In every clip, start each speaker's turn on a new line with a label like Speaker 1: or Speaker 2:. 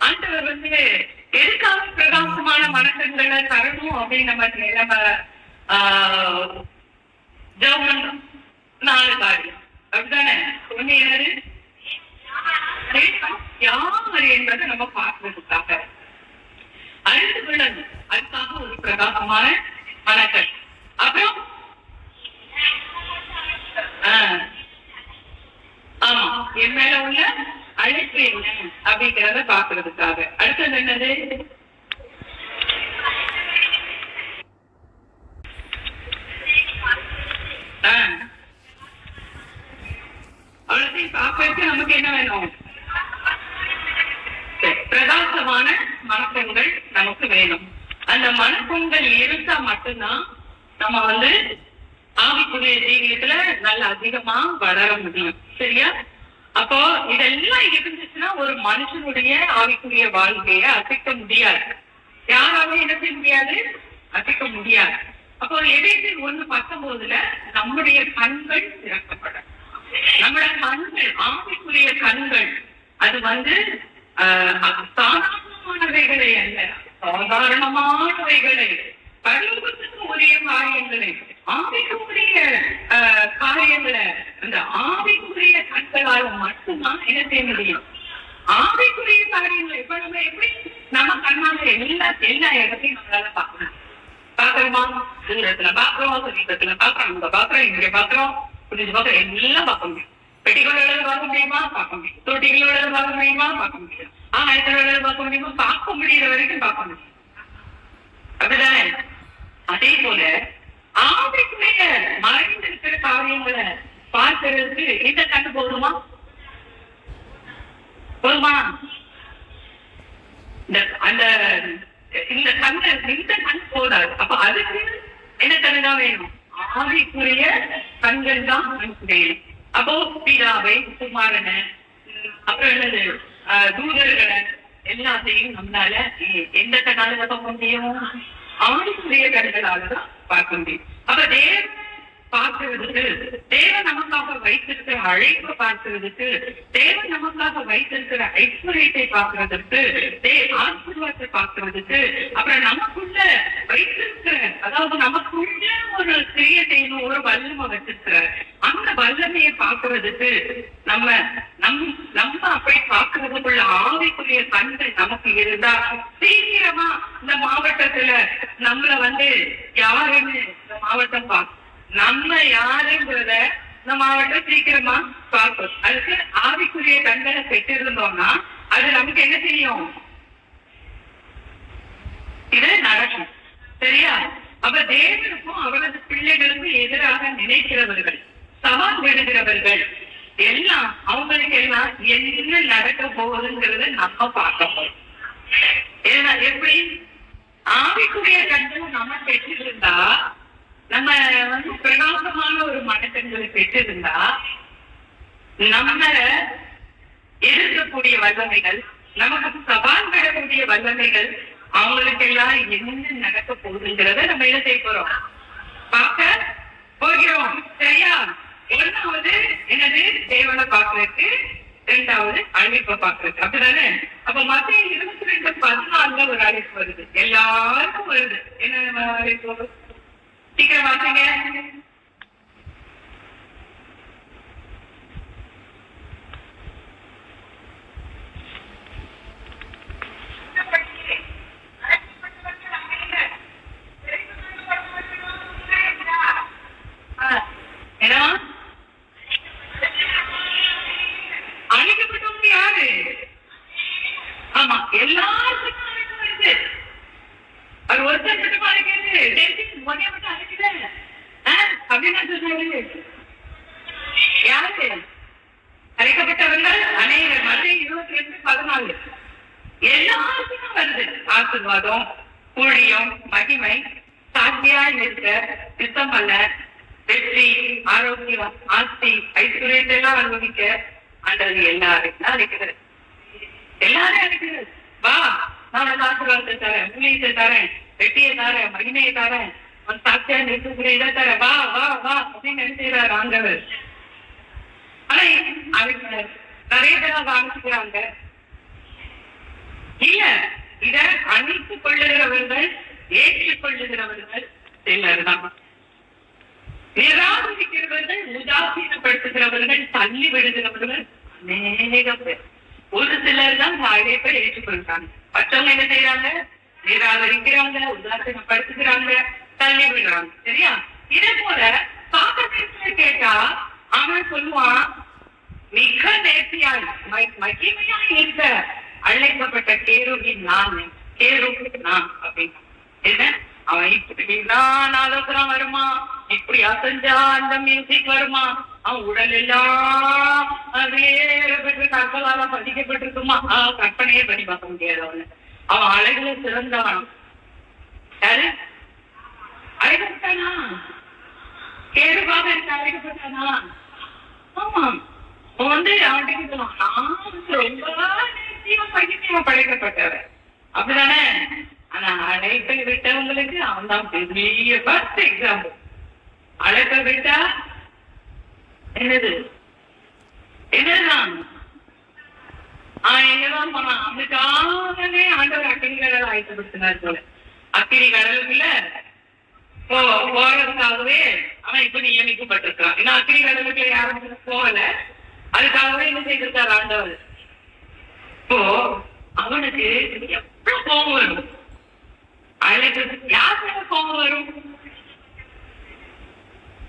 Speaker 1: ஆண்டவர் எதுக்காக பிரகாசமான மனக்கண்களை தரணும் அப்படின்னு நம்ம ஜெபம் பண்றோம். 4 காரியம் அப்படித்தானே. ஒண்ணு என்னது? யார் என்பதை நம்ம பார்க்கறதுக்காக. அறிந்து கொள்ளது, அதுக்காக ஒரு பிரகாசமான மனக்கண். அப்புறம் ஆமா, என் மேல உள்ள அழைப்பு என்ன அப்படிங்கிறத பாக்குறதுக்காக. அடுத்தது என்னது? அவ்வளோத்தையும் பார்க்கறதுக்கு நமக்கு என்ன வேணும்? பிரகாசமான மனக்கண்கள் நமக்கு வேணும். அந்த மனக்கண்கள் இருந்தா மட்டும்தான் நம்ம ஆவிக்குரிய ஜீவியத்துல நல்ல அதிகமா வளர முடியும். சரியா? அப்போ இதெல்லாம் இருந்துச்சுன்னா ஒரு மனுஷனுடைய ஆவிக்குரிய வாழ்க்கைய அசைக்க முடியாது. யாராலும் என்ன செய்ய முடியாது? அசைக்க முடியாது. அப்போ எபேசியர் 1:19 நம்முடைய கண்கள் திறக்கப்படும். நம்முடைய கண்கள், ஆவிக்குரிய கண்கள், அது சாதாரணமானவைகளை அல்ல, சாதாரணமானவைகளை, பரலோகத்துக்கு உரிய காரியங்களை, ஆவிக்குரிய காரியங்களை அந்த ஆவிக்குரிய கண்களால் மட்டும்தான் என்ன செய்ய முடியும்? ஆவிக்குரிய காரியங்களை இப்ப நம்ம எப்படி நம்ம கண்ணால எல்லா இடத்தையும் நம்மளால பார்க்கணும். பாக்குறோமா? தூரத்துல பாக்குறோம், சமீபத்துல பாக்குறோம், அங்க பாக்குறோம், இங்க பாக்குறோம், புரிஞ்சு பாக்குறோம், எல்லாம் பார்க்க முடியும். பெட்டிகளோட பார்க்க முடியுமா? பார்க்க முடியும். தொட்டிகளோட பார்க்க முடியுமா? பார்க்க முடியும். ஆயத்தோட பார்க்க முடியுமா? பார்க்க முடியற வரைக்கும் பார்க்க முடியும். அப்படிதானே? அதே போல ஆவிக்குரிய மறைந்திருக்கிற காரியங்களை பார்க்கறதுக்கு இந்த கண்ணு போதுமா? போதுமா? இந்த கண் போதாது. அப்ப அதுக்கு என்ன கண்ணுதான் வேணும்? ஆவிக்குரிய கண்கள் தான் வேணும். அப்போ பிதாவை, குமாரனை, அப்புறம் என்னது, தூதர்களை எல்லாத்தையும் நம்மளால எந்த கண்ணால பார்க்க முடியும்? ஆவிக்குரிய கண்களாலதான் பார்க்க முடியும். அப்ப தேவன் பார்க்கிறதுக்கு, தேவன் நமக்காக வைத்திருக்கிற அழைப்பை பார்க்கிறதுக்கு, தேவன் நமக்காக வைத்திருக்கிற ஐஸ்வர்யத்தை பார்க்கிறதுக்கு, ஆசீர்வாதத்தை பார்க்கிறதுக்கு, அப்புறம் நமக்குள்ள வைத்திருக்கிற, அதாவது நமக்குள்ள ஒரு கிரியை செய்யணும், ஒரு வல்லமை வச்சிருக்கிற அந்த வல்லமையை பார்க்கிறதுக்கு நம்ம அப்படி பார்க்கறதுக்குள்ள ஆவிக்குரிய கண்கள் நமக்கு இருந்தா சீக்கிரமா இந்த மாவட்டத்துல நம்மள யாருன்னு இந்த மாவட்டம் பார்க்க, நம்ம யாருங்கிறத இந்த மாவட்டம் சீக்கிரமா பார்க்கும். அதுக்கு ஆவிக்குரிய கண்களை பெற்றிருந்தோம்னா அது நமக்கு என்ன செய்யும்? இது நடக்கும். சரியா? அப்ப தேவனுக்கும் அவரது பிள்ளைகளுக்கும் எதிராக நினைக்கிறவர்கள், சவால் விடுகிறவர்கள் எல்லாம், அவங்களுக்கு எல்லாம் என்ன நடக்க போகுதுங்கிறத நம்ம பார்க்க போறோம். ஏன்னா எப்படி ஆவிக்குரிய கண்கள் நம்ம பெற்றிருந்தா, நம்ம பிரகாசமான ஒரு மனக்கண்களை பெற்றிருந்தா, நம்ம எதிர்க்கக்கூடிய வல்லமைகள், நமக்கு சவால் விடக்கூடிய வல்லமைகள், அவங்களுக்கு எல்லாம் என்ன நடக்க போகுதுங்கிறத நம்ம என்ன செய்ய போறோம்? பார்க்க போகிறோம். சரியா? ஒன்னாவது என்னது? தேவனை பார்க்கறதுக்கு, 2வது அழைப்பை பார்க்கறதுக்கு. அப்படிதானே? அப்ப மத்திய 22:14 ஒரு அழைப்பு வருது, எல்லாருக்கும் வருது. என்ன அழைப்பு? சீக்கிரம் வாசிங்க. அழைக்கப்பட்டவங்க யாரு? ஆமா, எல்லாருக்கும் வருது. அது ஒருத்தர் மட்டும் அழைக்கிறது, ஒன்னே மட்டும் அழைக்கல அப்படின்னு சொன்னாரு. யாரு அழைக்கப்பட்டவர்கள்? அநேகர். மத்திய 22:14 எல்லாருக்கும் வருது. ஆசீர்வாதம், ஊழியம், மகிமை, சாட்சியா இருக்க, யுத்தம் பண்ண, வெற்றி, ஆரோக்கியம், ஆஸ்தி, ஐஸ்வர்யத்தை எல்லாம் அனுபவிக்க ஆண்டவர் எல்லாருக்கும் அழைக்கிறது. எல்லாரும் அழைக்கிறது. வா, நான் ஆசீர்வாதத்தை தரேன், ஊழியத்தை தரேன், வெற்றியை தரேன், மகிமையை தரேன், சாட்சியா இருக்கக்கூடிய இதை தரேன், வா வா வா அப்படின்னு நினைச்சுறாரு ஆண்டவர். ஆனா அதுக்கு நிறைய பேர் ஆரம்பிச்சுக்கிறாங்க. இல்ல, இத அணித்துக் கொள்ளுகிறவர்கள், ஏற்றுக்கொள்ளுகிறவர்கள் சிலர் தான். நிராகரிக்கிறவர்கள், உதாசீனப்படுத்துகிறவர்கள், தள்ளி விடுகிறவர்கள் அநேகம் பேர். ஒரு சிலர் தான் அழைப்பை ஏற்றுக்கொள்றாங்க. மற்றவங்க என்ன செய்யறாங்க? நிராகரிக்கிறாங்க, உதாசீனப்படுத்துகிறாங்க, தள்ளி விடுறாங்க. சரியா? இதே போல பாக்கத்தை கேட்டா அவன் சொல்லுவான், மிக நேர்த்தியாய் மகிமையாய் இருக்க அழைக்கப்பட்ட கேருவின் நான், கேருவின் நான் அப்படின்னு. என்ன அவன் இப்படிதான் ஆலோசனம் வருமா, இப்படி அசைஞ்சா அந்த மியூசிக் வருமா, அவன் உடல் எல்லாம் வேறு கற்பலால பதிக்கப்பட்டிருக்குமா, கற்பனையே பண்ணி பார்க்க முடியாது. அவன் அழகுல சிறந்தவன். யாரு அழைக்கப்பட்டானா? கேருவாக இருக்க அழைக்கப்பட்டானா? ஆமா. அவன்கிட்ட ரொம்ப படைக்கப்பட்டவர் அப்படிதானே. ஆனா அழைப்பை விட்டவங்களுக்கு அவன் தான் பெரிய ஃபர்ஸ்ட் எக்ஸாம்பிள். அழைப்பை விட்டா என்னது என்னதான் எங்கதான் போனான்? அவனுக்காகவே ஆண்டவர் அக்கினி கடல் ஆயத்தப்படுத்தினார் போல. அக்கினி கடலுக்குள்ள போறதுக்காகவே அவன் இப்ப நியமிக்கப்பட்டிருக்கான். ஏன்னா அக்கினி கடலுக்குள்ள யாரும் போகல, அதுக்காகவே என்ன செய்திருக்கார் ஆண்டவர். இப்போ அவனுக்கு எவ்வளவு கோபம் வரும், அழைப்பு யார் மேல கோபம் வரும்?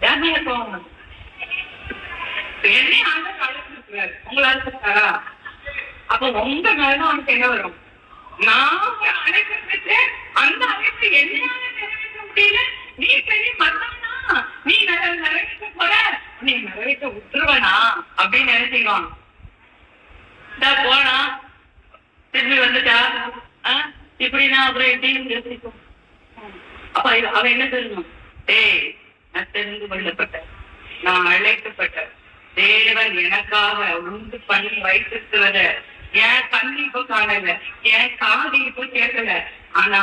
Speaker 1: யார் மேல கோபம் வரும்? என்னையும் ஆண்டவர் அழைச்சிருக்கிறாரு, உங்களை அழைச்சிருக்காரா? அப்ப உங்க மேலதான் அவனுக்கு என்ன வரும்? நாங்க அழைப்பு அந்த அழைப்பு என்னால நிறைவேற்ற முடியல, நீ பெரிய மன்னனா, நீ நிறைவேற்ற போற, நீ நிறைவேற்ற விட்டுருவனா அப்படின்னு நினைச்சுக்குவான். போனா திரும்பி வந்துட்டா இப்படின்னா அப்புறம் எப்படின்னு யோசிக்கும். அப்ப அவன் என்ன சொல்லணும்? நான் தெரிந்து கொள்ளப்பட்ட, நான் அழைக்கப்பட்ட, தேவன் எனக்காக உண்டு பண்ணி வைத்திருக்கிறத என் கண்ணு இப்ப காணல, என் காது இப்ப கேட்கல, ஆனா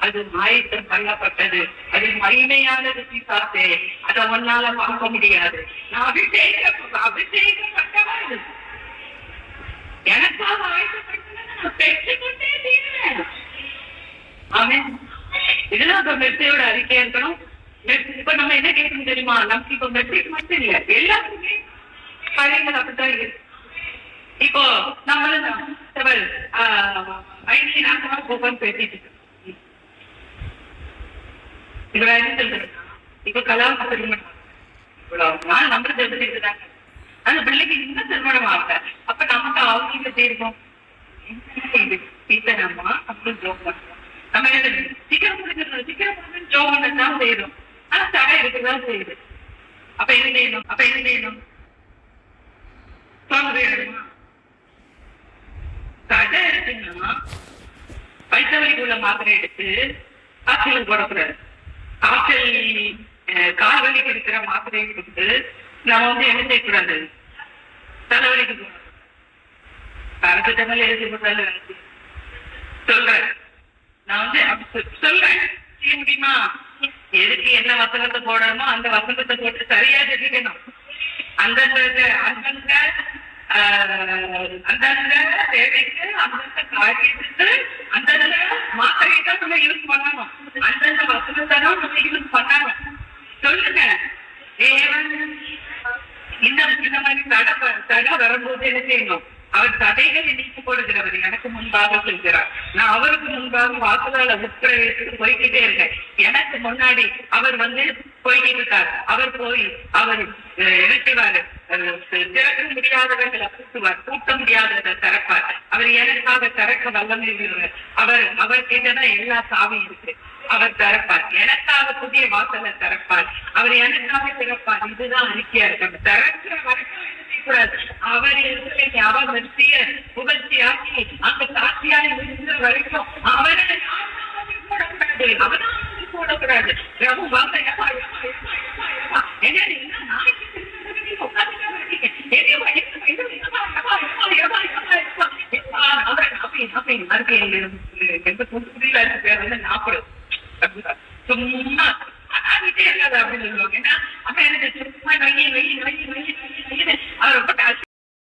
Speaker 1: அது ஆயத்தம் பண்ணப்பட்டது, அது மகிமையானது. பிசாசே, அதை ஒன்னால பார்க்க முடியாது. நான் அபிஷேகப்பட்டவன், எனக்காக ஆயத்தப்பட்டதை நான் பெற்றுக்கொண்டே தீர்வேன். ஆமென். இதெல்லாம் இப்ப மெர்சியோட அறிக்கையா இருக்கணும். இப்ப நம்ம என்ன கேட்கணும் தெரியுமா? நமக்கு இப்ப மெர்சி மட்டும் இல்ல, எல்லாருக்குமே காரியங்கள் அப்படித்தான் இருக்கு. இப்போ நம்மளும் பேசிட்டு இப்ப கலாம் திருமணம் இவ்வளவு நம்ம தெரிஞ்சுட்டு தாங்க அந்த பிள்ளைக்கு இன்னும் திருமணம் ஆகல. அப்ப நமக்கு அவங்க எப்படி இருக்கும்? நம்ம அப்படின்னு ஜோக் பண்றோம். நம்ம சீக்கிரம் முடிஞ்சிடணும், சீக்கிரம் முடிஞ்சு ஜோக் பண்ணதான் செய்யறோம். ஆனா தடை இருக்குதான் செய்யுது. அப்ப என்ன செய்யணும்? தடை இருக்குன்னா வயிற்றுவலிக்குள்ள மாத்திரை எடுத்து காய்ச்சல் போடக்கூடாது. கால்வலிக்கு இருக்கிற மாத்திரையை கொடுத்து நம்ம என்ன செய்யக்கூடாது? தலைவலிக்கு போகணும். அரசுத்தமிழ் எழுதி போட்டாலும் சொல்றேன். நான் சொல்றேன், செய்ய முடியுமா? எதுக்கு என்ன வசனத்தை போடணுமோ அந்த வசனத்தை போட்டு சரியா தெரிவிக்கணும். அந்தந்த தேவைக்கு, அந்தந்த காரியத்துக்கு அந்தந்த மாத்திரையை தான் நம்ம யூஸ் பண்ணணும். அந்தந்த வசனத்தை தான் நம்ம யூஸ் பண்ணணும். சொல்லுங்க, தேவன் இந்த மாதிரி தடை வரும்போது என்ன செய்யணும்? அவர் தடைகளை நீக்கி போடுகிறவர் எனக்கு முன்பாக சொல்கிறார். நான் அவருக்கு முன்பாக வாசலால உட்பிரவேசத்துக்கு போய்கிட்டே இருக்கேன். எனக்கு முன்னாடி அவர் போய்கிட்டு இருக்கார். அவர் போய் அவர் நிறுத்துவாரு, திறக்க முடியாதவர்களை கூட்டுவார், கூட்ட முடியாததை திறப்பார். அவர் எனக்காக திறக்க வல்லமை உள்ளவர். அவர் கிட்டதான் எல்லா சாவியும் இருக்கு. அவர் திறப்பார், எனக்காக புதிய வாசலை திறப்பார். அவர் எனக்காக திறப்பார். இதுதான் அறிக்கையா இருக்கு. திறக்கிற வரைக்கும் கூடாது. அவர் அவர் வெற்றிய புகழ்ச்சியாக்கி அங்க சாட்சியாக இருக்கிற வரைக்கும் அவரை போடக்கூடாது. அவதான் போடக்கூடாது. சும்மா அப்படின்னு சொல்லுவாங்க. ஏன்னா அப்ப எனக்கு சும்மா அவர் ரொம்ப